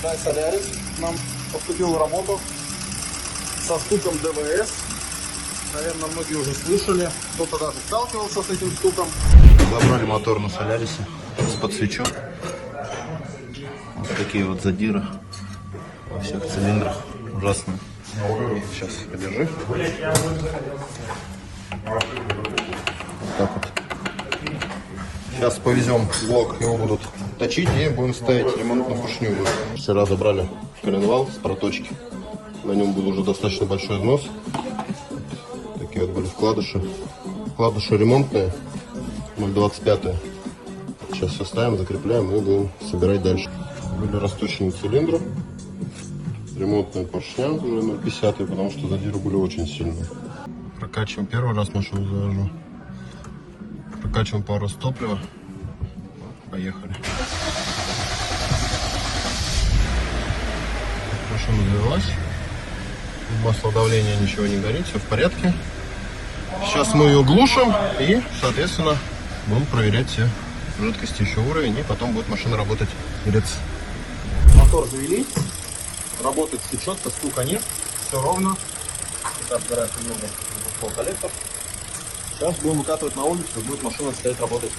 Hyundai Solaris нам поступил в работу со стуком ДВС. Наверное, многие уже слышали, кто-то даже сталкивался с этим стуком. Забрали мотор на Солярисе. Подсвечу. Вот такие вот задиры во всех цилиндрах. Ужасно. Сейчас, подержи. Вот так вот. Сейчас повезем блок, его будут точить и будем ставить ремонтную поршню. Вчера забрали коленвал с проточки. На нем был уже достаточно большой износ. Такие вот были вкладыши. Вкладыши ремонтные, 0,25. Сейчас все ставим, закрепляем и будем собирать дальше. Были растущие цилиндры. Ремонтная поршня уже 0,50, потому что задиры были очень сильные. Прокачиваем первый раз машину завожу. Прокачиваем пару раз топлива. Поехали. Машина завелась. Маслодавление ничего не горит, все в порядке. Сейчас мы ее глушим и, соответственно, будем проверять все жидкости, еще уровень, и потом будет машина работать, греться. Мотор завели, работает все четко, стука нет, все ровно. Сейчас сгорает немного коллектор. Сейчас будем выкатывать на улицу, будет машина стоять работать.